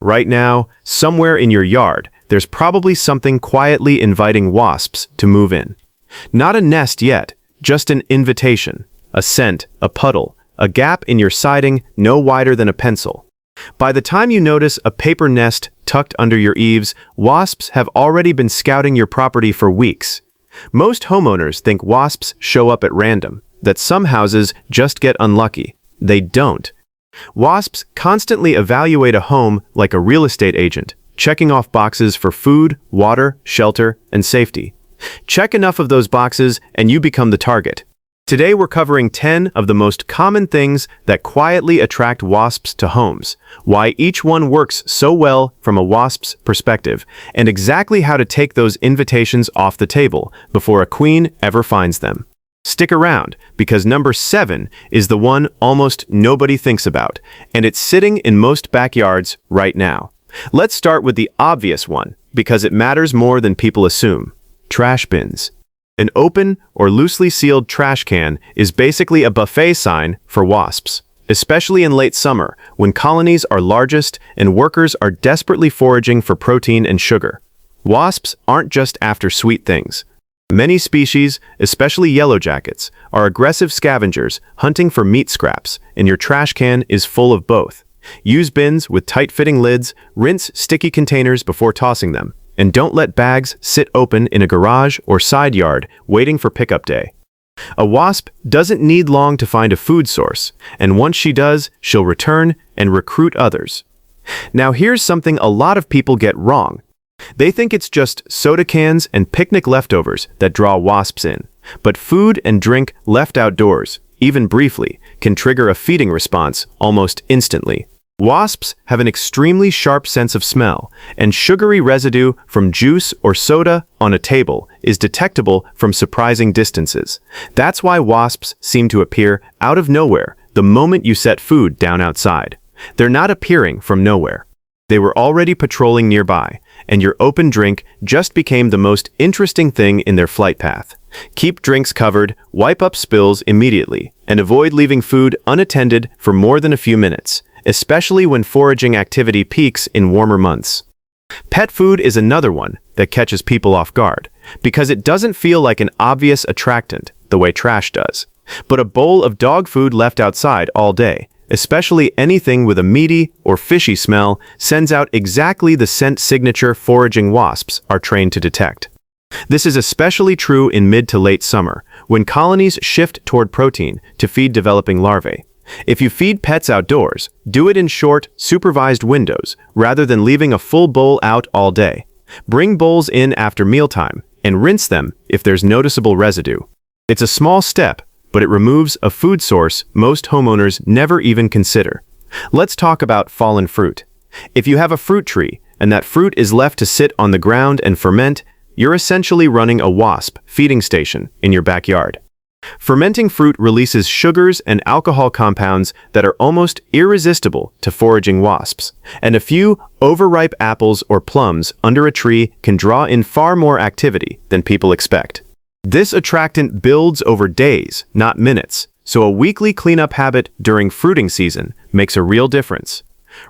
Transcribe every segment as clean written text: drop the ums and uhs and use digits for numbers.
Right now, somewhere in your yard, there's probably something quietly inviting wasps to move in. Not a nest yet, just an invitation, a scent, a puddle, a gap in your siding no wider than a pencil. By the time you notice a paper nest tucked under your eaves, wasps have already been scouting your property for weeks. Most homeowners think wasps show up at random, that some houses just get unlucky. They don't. Wasps constantly evaluate a home like a real estate agent, checking off boxes for food, water, shelter, and safety. Check enough of those boxes and you become the target. Today we're covering 10 of the most common things that quietly attract wasps to homes, why each one works so well from a wasp's perspective, and exactly how to take those invitations off the table before a queen ever finds them. Stick around, because number 7 is the one almost nobody thinks about, and it's sitting in most backyards right now. Let's start with the obvious one, because it matters more than people assume. Trash bins. An open or loosely sealed trash can is basically a buffet sign for wasps, especially in late summer when colonies are largest and workers are desperately foraging for protein and sugar. Wasps aren't just after sweet things. Many species, especially yellow jackets, are aggressive scavengers hunting for meat scraps, and your trash can is full of both. Use bins with tight-fitting lids, rinse sticky containers before tossing them, and don't let bags sit open in a garage or side yard waiting for pickup day. A wasp doesn't need long to find a food source, and once she does, she'll return and recruit others. Now here's something a lot of people get wrong. They think it's just soda cans and picnic leftovers that draw wasps in, but food and drink left outdoors, even briefly, can trigger a feeding response almost instantly. Wasps have an extremely sharp sense of smell, and sugary residue from juice or soda on a table is detectable from surprising distances. That's why wasps seem to appear out of nowhere the moment you set food down outside. They're not appearing from nowhere. They were already patrolling nearby, and your open drink just became the most interesting thing in their flight path. Keep drinks covered, wipe up spills immediately, and avoid leaving food unattended for more than a few minutes, especially when foraging activity peaks in warmer months. Pet food is another one that catches people off guard, because it doesn't feel like an obvious attractant the way trash does. But a bowl of dog food left outside all day, especially anything with a meaty or fishy smell, sends out exactly the scent signature foraging wasps are trained to detect. This is especially true in mid to late summer, when colonies shift toward protein to feed developing larvae. If you feed pets outdoors, do it in short, supervised windows rather than leaving a full bowl out all day. Bring bowls in after mealtime and rinse them if there's noticeable residue. It's a small step, but it removes a food source most homeowners never even consider. Let's talk about fallen fruit. If you have a fruit tree and that fruit is left to sit on the ground and ferment, you're essentially running a wasp feeding station in your backyard. Fermenting fruit releases sugars and alcohol compounds that are almost irresistible to foraging wasps, and a few overripe apples or plums under a tree can draw in far more activity than people expect. This attractant builds over days, not minutes, so a weekly cleanup habit during fruiting season makes a real difference.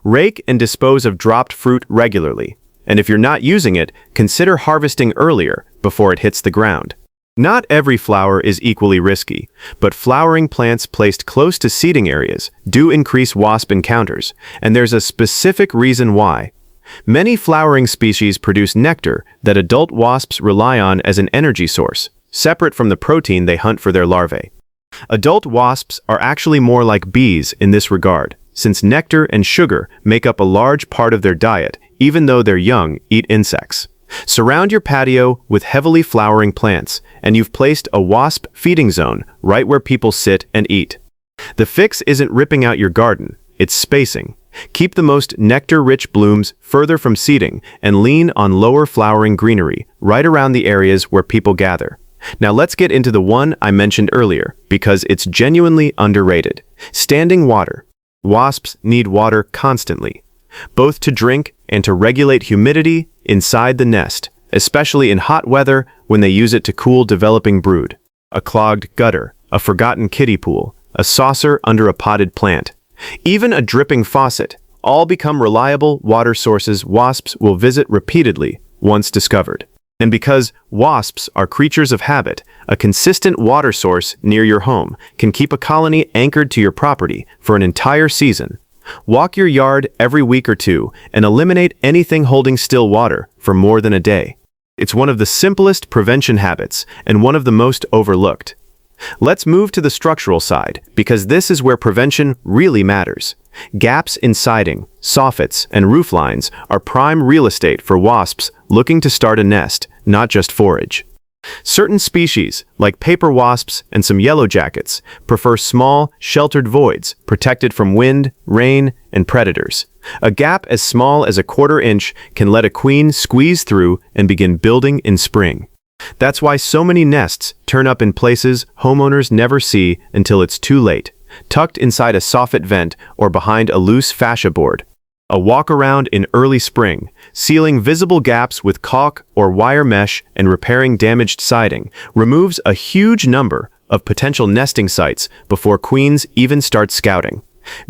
Rake and dispose of dropped fruit regularly, and if you're not using it, consider harvesting earlier before it hits the ground. Not every flower is equally risky, but flowering plants placed close to seeding areas do increase wasp encounters, and there's a specific reason why. Many flowering species produce nectar that adult wasps rely on as an energy source, separate from the protein they hunt for their larvae. Adult wasps are actually more like bees in this regard, since nectar and sugar make up a large part of their diet, even though their young eat insects. Surround your patio with heavily flowering plants, and you've placed a wasp feeding zone right where people sit and eat. The fix isn't ripping out your garden, it's spacing. Keep the most nectar-rich blooms further from seeding and lean on lower flowering greenery right around the areas where people gather. Now let's get into the one I mentioned earlier, because it's genuinely underrated. Standing water. Wasps need water constantly, both to drink and to regulate humidity inside the nest, especially in hot weather when they use it to cool developing brood. A clogged gutter, a forgotten kiddie pool, a saucer under a potted plant, even a dripping faucet, all become reliable water sources wasps will visit repeatedly once discovered. And because wasps are creatures of habit, a consistent water source near your home can keep a colony anchored to your property for an entire season. Walk your yard every week or two and eliminate anything holding still water for more than a day. It's one of the simplest prevention habits and one of the most overlooked. Let's move to the structural side, because this is where prevention really matters. Gaps in siding, soffits, and roof lines are prime real estate for wasps looking to start a nest, not just forage. Certain species, like paper wasps and some yellow jackets, prefer small, sheltered voids protected from wind, rain, and predators. A gap as small as a quarter-inch can let a queen squeeze through and begin building in spring. That's why so many nests turn up in places homeowners never see until it's too late, tucked inside a soffit vent or behind a loose fascia board. A walk around in early spring, sealing visible gaps with caulk or wire mesh and repairing damaged siding, removes a huge number of potential nesting sites before queens even start scouting.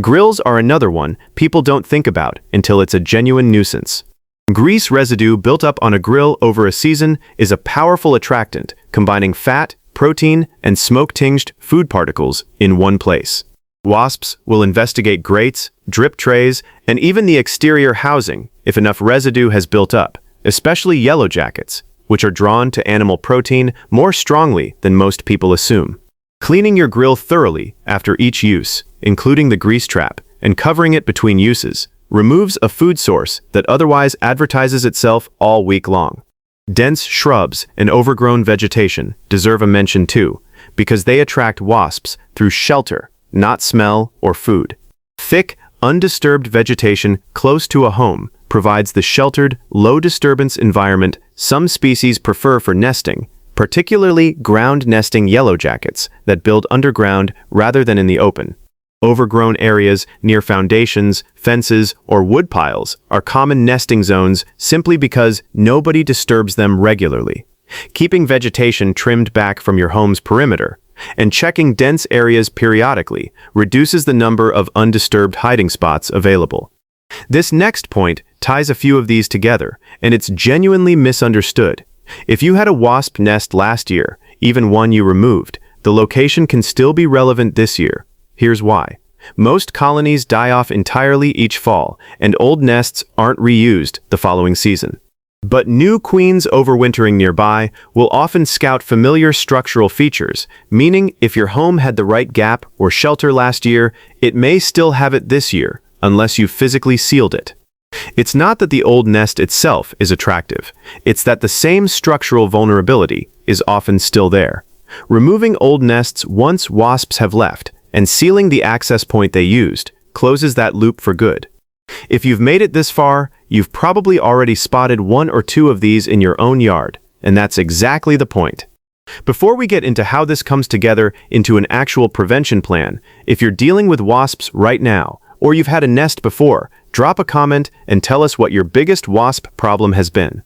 Grills are another one people don't think about until it's a genuine nuisance. Grease residue built up on a grill over a season is a powerful attractant, combining fat, protein, and smoke-tinged food particles in one place. Wasps will investigate grates, drip trays, and even the exterior housing if enough residue has built up, especially yellow jackets, which are drawn to animal protein more strongly than most people assume. Cleaning your grill thoroughly after each use, including the grease trap, and covering it between uses, removes a food source that otherwise advertises itself all week long. Dense shrubs and overgrown vegetation deserve a mention too, because they attract wasps through shelter, not smell or food. Thick, undisturbed vegetation close to a home provides the sheltered, low-disturbance environment some species prefer for nesting, particularly ground-nesting yellow jackets that build underground rather than in the open. Overgrown areas near foundations, fences, or wood piles are common nesting zones simply because nobody disturbs them regularly. Keeping vegetation trimmed back from your home's perimeter and checking dense areas periodically reduces the number of undisturbed hiding spots available. This next point ties a few of these together, and it's genuinely misunderstood. If you had a wasp nest last year, even one you removed, the location can still be relevant this year. Here's why. Most colonies die off entirely each fall, and old nests aren't reused the following season. But new queens overwintering nearby will often scout familiar structural features, meaning if your home had the right gap or shelter last year, it may still have it this year, unless you physically sealed it. It's not that the old nest itself is attractive, it's that the same structural vulnerability is often still there. Removing old nests once wasps have left, and sealing the access point they used, closes that loop for good. If you've made it this far, you've probably already spotted one or two of these in your own yard, and that's exactly the point. Before we get into how this comes together into an actual prevention plan, if you're dealing with wasps right now, or you've had a nest before, drop a comment and tell us what your biggest wasp problem has been.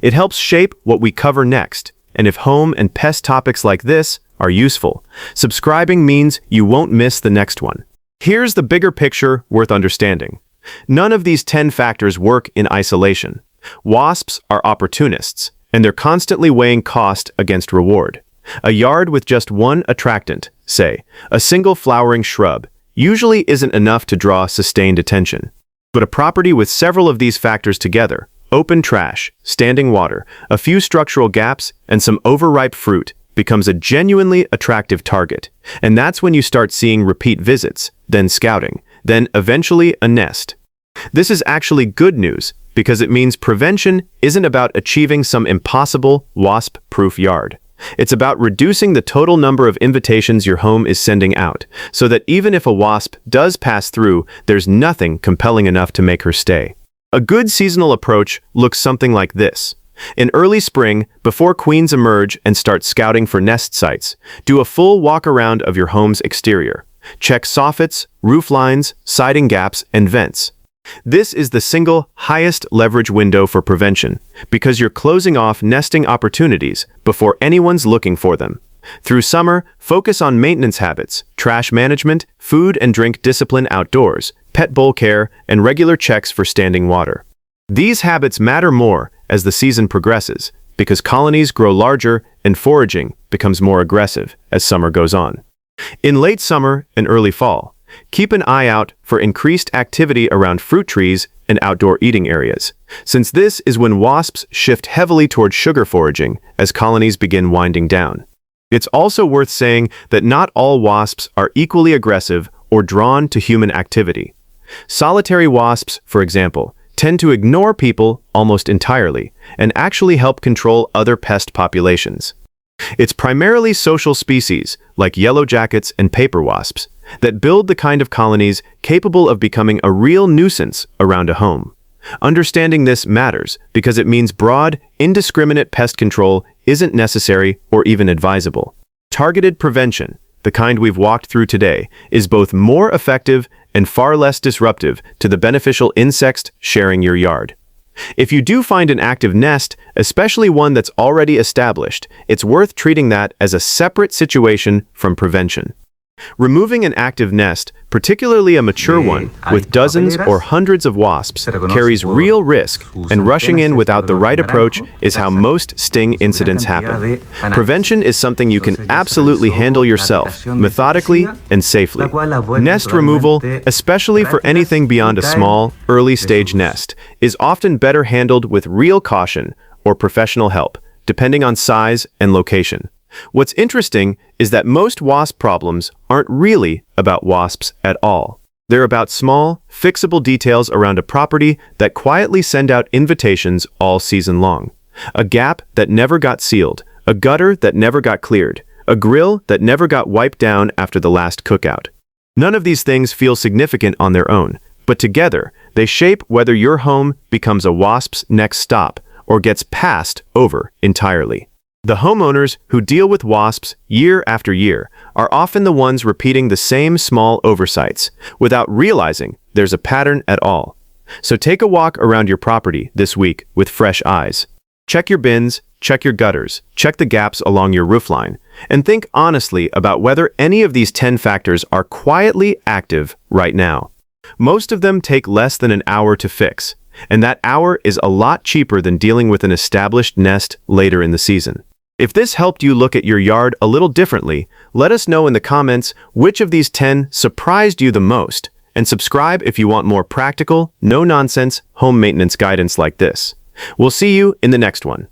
It helps shape what we cover next, and if home and pest topics like this are useful, subscribing means you won't miss the next one. Here's the bigger picture worth understanding. None of these 10 factors work in isolation. Wasps are opportunists, and they're constantly weighing cost against reward. A yard with just one attractant, say, a single flowering shrub, usually isn't enough to draw sustained attention. But a property with several of these factors together, open trash, standing water, a few structural gaps, and some overripe fruit, becomes a genuinely attractive target. And that's when you start seeing repeat visits, then scouting, then eventually a nest. This is actually good news because it means prevention isn't about achieving some impossible wasp-proof yard. It's about reducing the total number of invitations your home is sending out, so that even if a wasp does pass through, there's nothing compelling enough to make her stay. A good seasonal approach looks something like this. In early spring, before queens emerge and start scouting for nest sites, do a full walk around of your home's exterior. Check soffits, roof lines, siding gaps, and vents. This is the single highest leverage window for prevention, because you're closing off nesting opportunities before anyone's looking for them. Through summer, focus on maintenance habits, trash management, food and drink discipline outdoors, pet bowl care, and regular checks for standing water. These habits matter more as the season progresses because colonies grow larger and foraging becomes more aggressive as summer goes on. In late summer and early fall, keep an eye out for increased activity around fruit trees and outdoor eating areas, since this is when wasps shift heavily toward sugar foraging as colonies begin winding down. It's also worth saying that not all wasps are equally aggressive or drawn to human activity. Solitary wasps, for example, tend to ignore people almost entirely and actually help control other pest populations. It's primarily social species, like yellow jackets and paper wasps, that build the kind of colonies capable of becoming a real nuisance around a home. Understanding this matters because it means broad, indiscriminate pest control isn't necessary or even advisable. Targeted prevention, the kind we've walked through today, is both more effective and far less disruptive to the beneficial insects sharing your yard. If you do find an active nest, especially one that's already established, it's worth treating that as a separate situation from prevention. Removing an active nest, particularly a mature one, with dozens or hundreds of wasps, carries real risk, and rushing in without the right approach is how most sting incidents happen. Prevention is something you can absolutely handle yourself, methodically and safely. Nest removal, especially for anything beyond a small, early-stage nest, is often better handled with real caution or professional help, depending on size and location. What's interesting is that most wasp problems aren't really about wasps at all. They're about small, fixable details around a property that quietly send out invitations all season long. A gap that never got sealed, a gutter that never got cleared, a grill that never got wiped down after the last cookout. None of these things feel significant on their own, but together, they shape whether your home becomes a wasp's next stop or gets passed over entirely. The homeowners who deal with wasps year after year are often the ones repeating the same small oversights without realizing there's a pattern at all. So take a walk around your property this week with fresh eyes. Check your bins, check your gutters, check the gaps along your roofline, and think honestly about whether any of these 10 factors are quietly active right now. Most of them take less than an hour to fix, and that hour is a lot cheaper than dealing with an established nest later in the season. If this helped you look at your yard a little differently, let us know in the comments which of these 10 surprised you the most, and subscribe if you want more practical, no-nonsense home maintenance guidance like this. We'll see you in the next one.